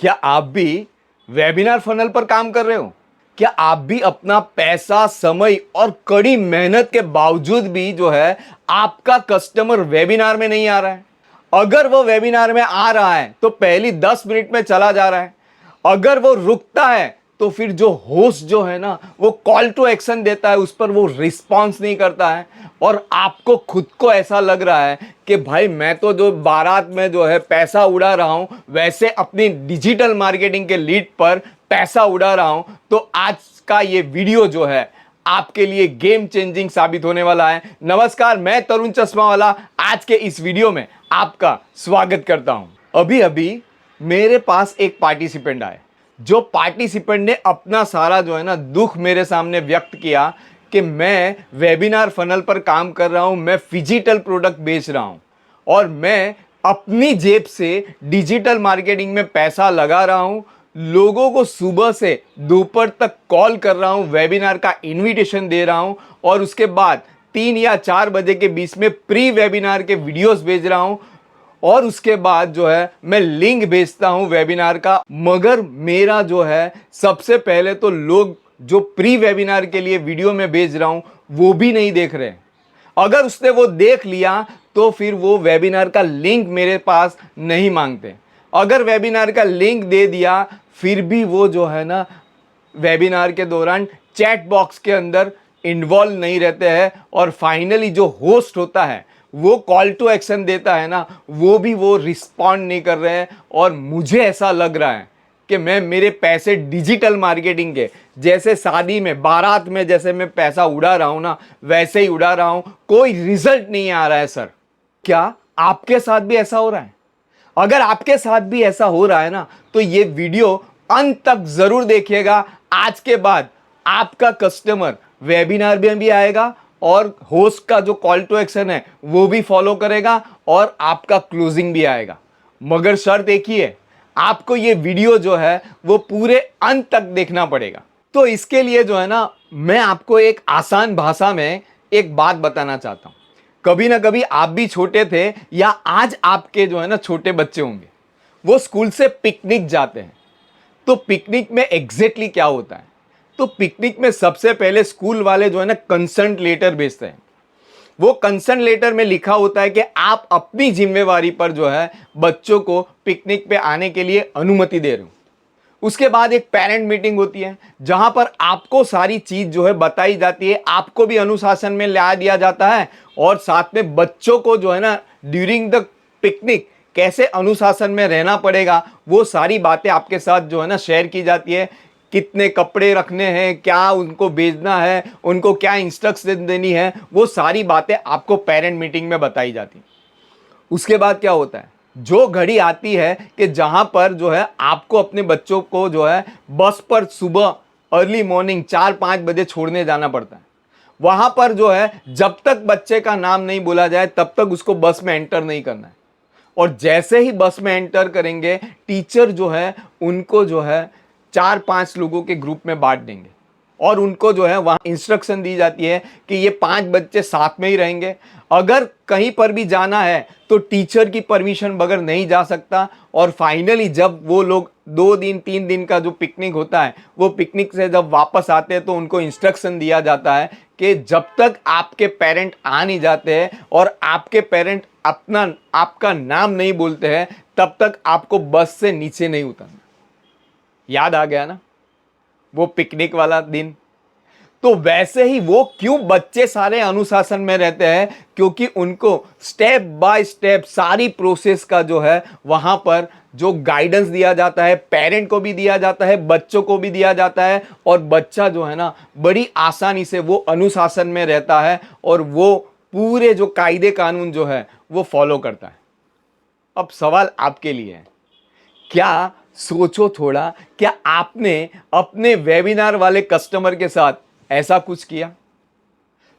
क्या आप भी वेबिनार फनल पर काम कर रहे हो? क्या आप भी अपना पैसा, समय और कड़ी मेहनत के बावजूद भी जो है आपका कस्टमर वेबिनार में नहीं आ रहा है? अगर वो वेबिनार में आ रहा है तो पहली 10 मिनट में चला जा रहा है। अगर वो रुकता है तो फिर जो होस्ट जो है ना वो कॉल टू एक्शन देता है, उस पर वो रिस्पॉन्स नहीं करता है। और आपको खुद को ऐसा लग रहा है कि भाई मैं तो जो बारात में जो है पैसा उड़ा रहा हूं, वैसे अपनी डिजिटल मार्केटिंग के लीड पर पैसा उड़ा रहा हूं। तो आज का ये वीडियो जो है आपके लिए गेम चेंजिंग साबित होने वाला है। नमस्कार, मैं तरुण चश्मा वाला आज के इस वीडियो में आपका स्वागत करता हूं। अभी अभी मेरे पास एक पार्टिसिपेंट आए, जो पार्टिसिपेंट ने अपना सारा जो है ना दुख मेरे सामने व्यक्त किया कि मैं वेबिनार फनल पर काम कर रहा हूं, मैं फिजिकल प्रोडक्ट बेच रहा हूं और मैं अपनी जेब से डिजिटल मार्केटिंग में पैसा लगा रहा हूं। लोगों को सुबह से दोपहर तक कॉल कर रहा हूं, वेबिनार का इनविटेशन दे रहा हूं और उसके बाद 3 या 4 बजे के बीच में प्री वेबिनार के वीडियोस भेज रहा हूं और उसके बाद जो है मैं लिंक भेजता हूं वेबिनार का। मगर मेरा जो है सबसे पहले तो लोग जो प्री वेबिनार के लिए वीडियो में भेज रहा हूं वो भी नहीं देख रहे। अगर उसने वो देख लिया तो फिर वो वेबिनार का लिंक मेरे पास नहीं मांगते। अगर वेबिनार का लिंक दे दिया फिर भी वो जो है ना वेबिनार के दौरान चैट बॉक्स के अंदर इन्वॉल्व नहीं रहते हैं और फाइनली जो होस्ट होता है वो कॉल टू एक्शन देता है ना, वो भी वो रिस्पॉन्ड नहीं कर रहे हैं। और मुझे ऐसा लग रहा है कि मैं मेरे पैसे डिजिटल मार्केटिंग के जैसे शादी में, बारात में जैसे मैं पैसा उड़ा रहा हूं ना, वैसे ही उड़ा रहा हूं। कोई रिजल्ट नहीं आ रहा है सर। क्या आपके साथ भी ऐसा हो रहा है? अगर आपके साथ भी ऐसा हो रहा है ना तो ये वीडियो अंत तक जरूर देखिएगा। आज के बाद आपका कस्टमर वेबिनार में भी आएगा और होस्ट का जो कॉल टू एक्शन है वो भी फॉलो करेगा और आपका क्लोजिंग भी आएगा। मगर शर्त एक ही है, आपको ये वीडियो जो है वो पूरे अंत तक देखना पड़ेगा। तो इसके लिए जो है ना मैं आपको एक आसान भाषा में एक बात बताना चाहता हूं। कभी ना कभी आप भी छोटे थे या आज आपके जो है ना छोटे बच्चे होंगे, वो स्कूल से पिकनिक जाते हैं। तो पिकनिक में एग्जैक्टली क्या होता है? तो पिकनिक में सबसे पहले स्कूल वाले जो है ना कंसेंट लेटर भेजते हैं। वो कंसेंट लेटर में लिखा होता है कि आप अपनी जिम्मेवारी पर जो है बच्चों को पिकनिक पे आने के लिए अनुमति दे रहे हो। उसके बाद एक पेरेंट मीटिंग होती है जहां पर आपको सारी चीज जो है बताई जाती है, आपको भी अनुशासन में ला दिया जाता है और साथ में बच्चों को जो है ना ड्यूरिंग द पिकनिक कैसे अनुशासन में रहना पड़ेगा वो सारी बातें आपके साथ जो है ना शेयर की जाती है। कितने कपड़े रखने हैं, क्या उनको भेजना है, उनको क्या इंस्ट्रक्शन देनी है, वो सारी बातें आपको पेरेंट मीटिंग में बताई जाती हैं। उसके बाद क्या होता है, जो घड़ी आती है कि जहां पर जो है आपको अपने बच्चों को जो है बस पर सुबह अर्ली मॉर्निंग 4-5 बजे छोड़ने जाना पड़ता है। वहां पर जो है जब तक बच्चे का नाम नहीं बोला जाए तब तक उसको बस में एंटर नहीं करना है। और जैसे ही बस में एंटर करेंगे, टीचर जो है उनको जो है 4-5 लोगों के ग्रुप में बांट देंगे और उनको जो है वहां इंस्ट्रक्शन दी जाती है कि ये 5 बच्चे साथ में ही रहेंगे। अगर कहीं पर भी जाना है तो टीचर की परमिशन बगैर नहीं जा सकता। और फाइनली जब वो लोग 2 दिन 3 दिन का जो पिकनिक होता है, वो पिकनिक से जब वापस आते हैं तो उनको इंस्ट्रक्शन दिया जाता है कि जब तक आपके पेरेंट आ नहीं जाते हैं और आपके पेरेंट आपका नाम नहीं बोलते हैं तब तक आपको बस से नीचे नहीं उतरना। याद आ गया ना वो पिकनिक वाला दिन? तो वैसे ही वो क्यों बच्चे सारे अनुशासन में रहते हैं, क्योंकि उनको स्टेप बाय स्टेप सारी प्रोसेस का जो है वहां पर जो गाइडेंस दिया जाता है, पेरेंट को भी दिया जाता है, बच्चों को भी दिया जाता है और बच्चा जो है ना बड़ी आसानी से वो अनुशासन में रहता है और वो पूरे जो कायदे कानून जो है वो फॉलो करता है। अब सवाल आपके लिए है, क्या सोचो थोड़ा, क्या आपने अपने वेबिनार वाले कस्टमर के साथ ऐसा कुछ किया?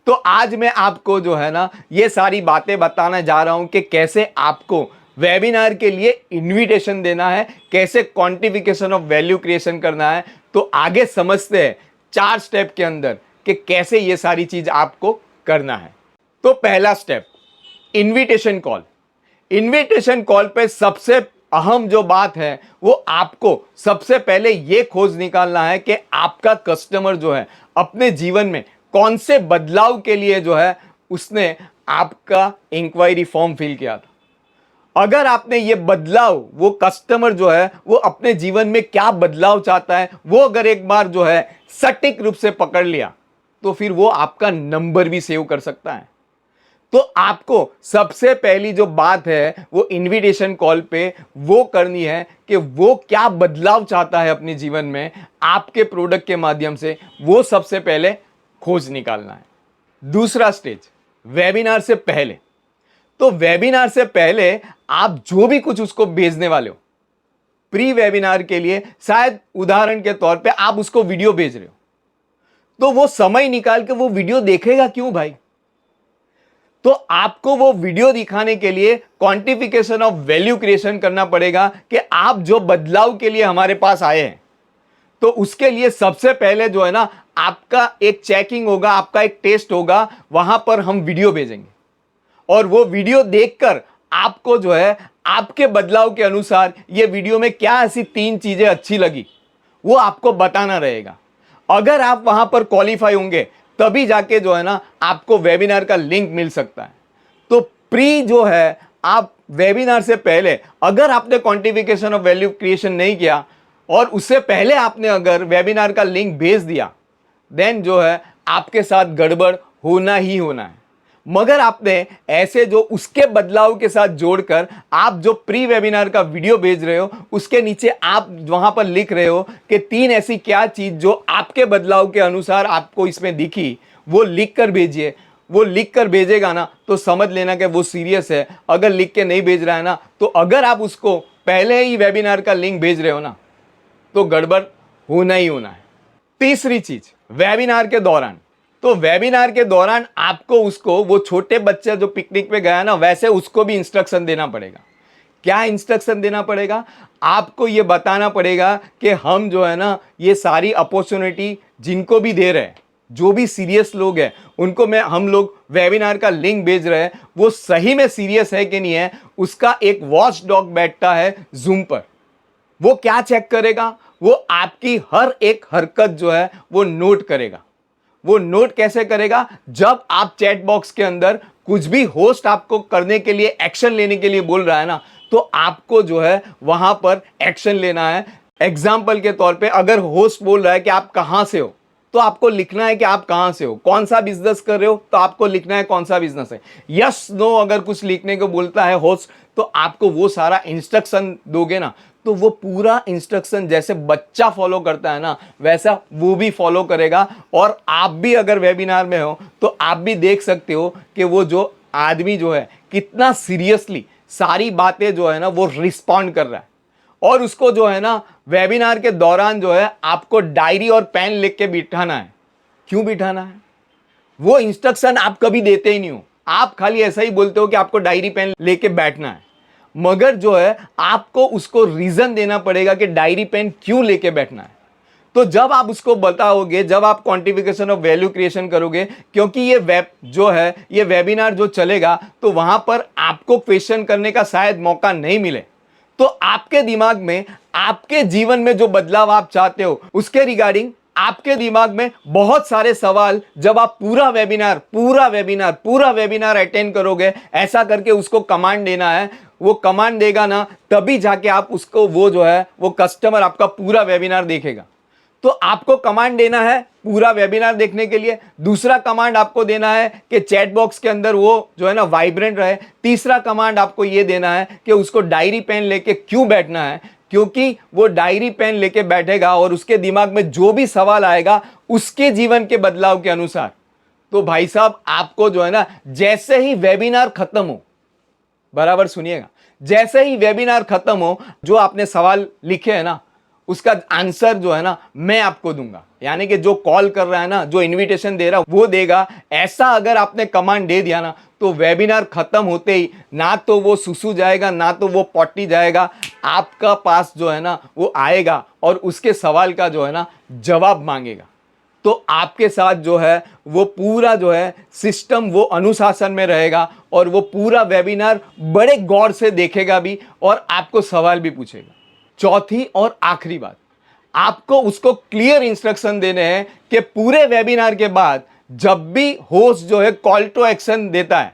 तो आज मैं आपको जो है ना ये सारी बातें बताने जा रहा हूं कि कैसे आपको वेबिनार के लिए इनविटेशन देना है, कैसे क्वांटिफिकेशन ऑफ वैल्यू क्रिएशन करना है। तो आगे समझते हैं 4 स्टेप के अंदर कि कैसे ये सारी चीज आपको करना है। तो पहला step, invitation call. Invitation call पे सबसे अहम जो बात है वो आपको सबसे पहले ये खोज निकालना है कि आपका कस्टमर जो है अपने जीवन में कौन से बदलाव के लिए जो है उसने आपका इंक्वायरी फॉर्म फिल किया था। अगर आपने ये बदलाव, वो कस्टमर जो है वो अपने जीवन में क्या बदलाव चाहता है, वो अगर एक बार जो है सटीक रूप से पकड़ लिया तो फिर वो आपका नंबर भी सेव कर सकता है। तो आपको सबसे पहली जो बात है वो इनविटेशन कॉल पे वो करनी है कि वो क्या बदलाव चाहता है अपने जीवन में आपके प्रोडक्ट के माध्यम से, वो सबसे पहले खोज निकालना है। दूसरा स्टेज, वेबिनार से पहले। तो वेबिनार से पहले आप जो भी कुछ उसको भेजने वाले हो, प्री वेबिनार के लिए शायद उदाहरण के तौर पे आप उसको वीडियो भेज रहे हो, तो वो समय निकाल के वो वीडियो देखेगा क्यों भाई? तो आपको वो वीडियो दिखाने के लिए क्वांटिफिकेशन ऑफ वैल्यू क्रिएशन करना पड़ेगा कि आप जो बदलाव के लिए हमारे पास आए हैं, तो उसके लिए सबसे पहले जो है ना आपका एक चेकिंग होगा, आपका एक टेस्ट होगा, वहां पर हम वीडियो भेजेंगे और वो वीडियो देखकर आपको जो है आपके बदलाव के अनुसार ये वीडियो में क्या ऐसी 3 चीजें अच्छी लगी वो आपको बताना रहेगा। अगर आप वहां पर क्वालिफाई होंगे तभी जाके जो है ना आपको वेबिनार का लिंक मिल सकता है। तो प्री जो है, आप वेबिनार से पहले अगर आपने क्वांटिफिकेशन ऑफ वैल्यू क्रिएशन नहीं किया और उससे पहले आपने अगर वेबिनार का लिंक भेज दिया, देन जो है आपके साथ गड़बड़ होना ही होना है। मगर आपने ऐसे जो उसके बदलाव के साथ जोड़कर आप जो प्री वेबिनार का वीडियो भेज रहे हो उसके नीचे आप वहां पर लिख रहे हो कि 3 ऐसी क्या चीज जो आपके बदलाव के अनुसार आपको इसमें दिखी, वो लिख कर भेजिए। वो लिख कर भेजेगा ना तो समझ लेना कि वो सीरियस है। अगर लिख के नहीं भेज रहा है ना, तो अगर आप उसको पहले ही वेबिनार का लिंक भेज रहे हो ना, तो गड़बड़ होना ही होना है। तीसरी चीज, वेबिनार के दौरान। तो वेबिनार के दौरान आपको उसको, वो छोटे बच्चे जो पिकनिक पे गया ना, वैसे उसको भी इंस्ट्रक्शन देना पड़ेगा। क्या इंस्ट्रक्शन देना पड़ेगा? आपको ये बताना पड़ेगा कि हम जो है ना ये सारी अपॉर्चुनिटी जिनको भी दे रहे हैं, जो भी सीरियस लोग हैं उनको हम लोग वेबिनार का लिंक भेज रहे हैं, वो सही में सीरियस है कि नहीं है। उसका एक वॉच डॉग बैठता है जूम पर। वो क्या चेक करेगा? वो आपकी हर एक हरकत जो है वो नोट करेगा। वो नोट कैसे करेगा? जब आप चैट बॉक्स के अंदर कुछ भी होस्ट आपको करने के लिए, एक्शन लेने के लिए बोल रहा है ना, तो आपको जो है वहां पर एक्शन लेना है। एग्जाम्पल के तौर पे अगर होस्ट बोल रहा है कि आप कहां से हो, तो आपको लिखना है कि आप कहां से हो। कौन सा बिजनेस कर रहे हो, तो आपको लिखना है कौन सा बिजनेस है। यस नो अगर कुछ लिखने को बोलता है होस्ट, तो आपको वो सारा इंस्ट्रक्शन दोगे ना, तो वो पूरा इंस्ट्रक्शन जैसे बच्चा फॉलो करता है ना, वैसा वो भी फॉलो करेगा। और आप भी अगर वेबिनार में हो तो आप भी देख सकते हो कि वो जो आदमी जो है कितना सीरियसली सारी बातें जो है ना वो रिस्पॉन्ड कर रहा है। और उसको जो है ना वेबिनार के दौरान जो है आपको डायरी और पेन लिख के बिठाना है। क्यों बिठाना है? वो इंस्ट्रक्शन आप कभी देते ही नहीं हो, आप खाली ऐसा ही बोलते हो कि आपको डायरी पेन लेके बैठना है। मगर जो है आपको उसको रीजन देना पड़ेगा कि डायरी पेन क्यों लेके बैठना है। तो जब आप उसको बताओगे, जब आप क्वांटिफिकेशन ऑफ वैल्यू क्रिएशन करोगे, क्योंकि ये ये वेबिनार जो चलेगा, तो वहां पर आपको क्वेश्चन करने का शायद मौका नहीं मिले, तो आपके दिमाग में, आपके जीवन में जो बदलाव आप चाहते हो उसके रिगार्डिंग आपके दिमाग में बहुत सारे सवाल, जब आप पूरा वेबिनार अटेंड करोगे, ऐसा करके उसको कमांड देना है। वो कमांड देगा ना, तभी जाके आप उसको, वो जो है वो कस्टमर आपका पूरा वेबिनार देखेगा। तो आपको कमांड देना है पूरा वेबिनार देखने के लिए। दूसरा कमांड आपको देना है कि चैट बॉक्स के अंदर वो जो है ना वाइब्रेंट रहे। तीसरा कमांड आपको ये देना है कि उसको डायरी पेन लेके क्यों बैठना है, क्योंकि वो डायरी पेन लेके बैठेगा और उसके दिमाग में जो भी सवाल आएगा उसके जीवन के बदलाव के अनुसार। तो भाई साहब आपको जो है ना, जैसे ही वेबिनार खत्म हो, बराबर सुनिएगा, जैसे ही वेबिनार खत्म हो, जो आपने सवाल लिखे हैं ना उसका आंसर जो है ना मैं आपको दूंगा। यानी कि जो कॉल कर रहा है ना, जो इनविटेशन दे रहा है वो देगा। ऐसा अगर आपने कमांड दे दिया ना, तो वेबिनार खत्म होते ही ना तो वो सुसु जाएगा, ना तो वो पॉटी जाएगा, आपका पास जो है ना वो आएगा और उसके सवाल का जो है ना जवाब मांगेगा। तो आपके साथ जो है वो पूरा जो है सिस्टम वो अनुशासन में रहेगा और वो पूरा वेबिनार बड़े गौर से देखेगा भी और आपको सवाल भी पूछेगा। चौथी और आखिरी बात, आपको उसको क्लियर इंस्ट्रक्शन देने हैं कि पूरे वेबिनार के बाद जब भी होस्ट जो है कॉल टू एक्शन देता है,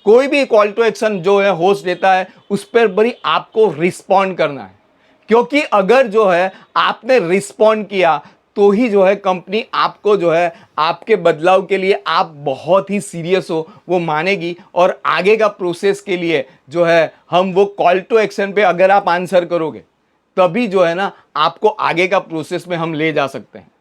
कोई भी कॉल टू एक्शन जो है होस्ट देता है, उस पर बड़ी आपको रिस्पॉन्ड करना है। क्योंकि अगर जो है आपने रिस्पॉन्ड किया तो ही जो है कंपनी आपको जो है आपके बदलाव के लिए आप बहुत ही सीरियस हो वो मानेगी और आगे का प्रोसेस के लिए जो है हम वो कॉल टू एक्शन पे अगर आप आंसर करोगे तभी जो है ना आपको आगे का प्रोसेस में हम ले जा सकते हैं।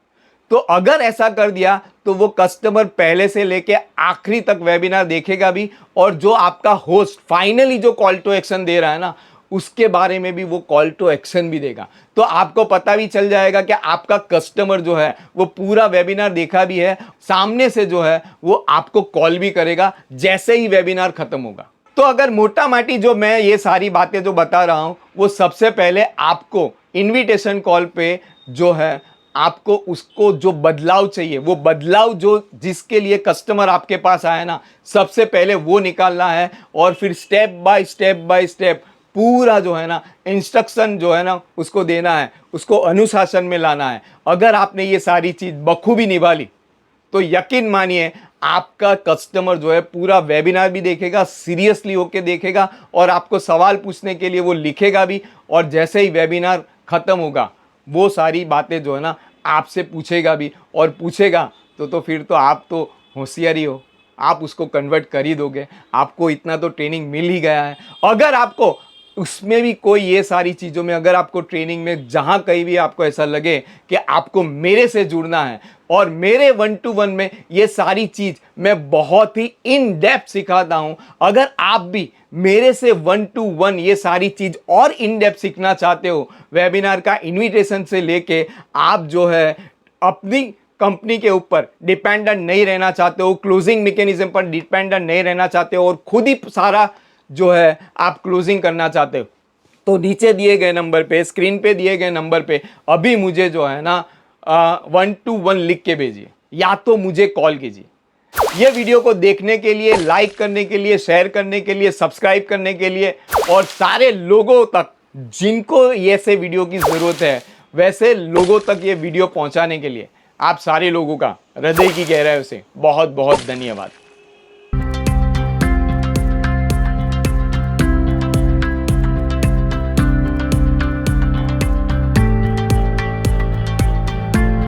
तो अगर ऐसा कर दिया तो वो कस्टमर पहले से लेके आखिरी तक वेबिनार देखेगा भी और जो आपका होस्ट फाइनली जो कॉल टू एक्शन दे रहा है ना उसके बारे में भी वो कॉल टू एक्शन भी देगा। तो आपको पता भी चल जाएगा कि आपका कस्टमर जो है वो पूरा वेबिनार देखा भी है, सामने से जो है वो आपको कॉल भी करेगा जैसे ही वेबिनार खत्म होगा। तो अगर मोटा माटी जो मैं ये सारी बातें जो बता रहा हूं वो सबसे पहले आपको इनविटेशन कॉल पे जो है आपको उसको जो बदलाव चाहिए वो बदलाव जो जिसके लिए कस्टमर आपके पास आया ना सबसे पहले वो निकालना है और फिर स्टेप बाय स्टेप पूरा जो है ना इंस्ट्रक्शन जो है ना उसको देना है, उसको अनुशासन में लाना है। अगर आपने ये सारी चीज बखूबी निभा ली तो यकीन मानिए आपका कस्टमर जो है पूरा वेबिनार भी देखेगा, सीरियसली होके देखेगा और आपको सवाल पूछने के लिए वो लिखेगा भी और जैसे ही वेबिनार खत्म होगा वो सारी बातें जो है ना आपसे पूछेगा भी और पूछेगा तो फिर तो आप तो होशियारी हो, आप उसको कन्वर्ट कर ही दोगे। आपको इतना तो ट्रेनिंग मिल ही गया है। अगर आपको उसमें भी कोई ये सारी चीज़ों में अगर आपको ट्रेनिंग में जहाँ कहीं भी आपको ऐसा लगे कि आपको मेरे से जुड़ना है और मेरे 1-to-1 में ये सारी चीज़ मैं बहुत ही इन डेप्थ सिखाता हूँ, अगर आप भी मेरे से 1-to-1 ये सारी चीज़ और इन डेप्थ सीखना चाहते हो, वेबिनार का इन्विटेशन से लेके आप जो है अपनी कंपनी के ऊपर डिपेंडेंट नहीं रहना चाहते हो, क्लोजिंग मैकेनिज्म पर डिपेंडेंट नहीं रहना चाहते हो और खुद ही सारा जो है आप क्लोजिंग करना चाहते हो, तो नीचे दिए गए नंबर पे, स्क्रीन पे दिए गए नंबर पे अभी मुझे जो है ना 1-to-1 लिख के भेजिए या तो मुझे कॉल कीजिए। ये वीडियो को देखने के लिए, लाइक करने के लिए, शेयर करने के लिए, सब्सक्राइब करने के लिए और सारे लोगों तक जिनको ऐसे वीडियो की ज़रूरत है वैसे लोगों तक ये वीडियो पहुंचाने के लिए आप सारे लोगों का हृदय की गहराइयों से बहुत बहुत धन्यवाद।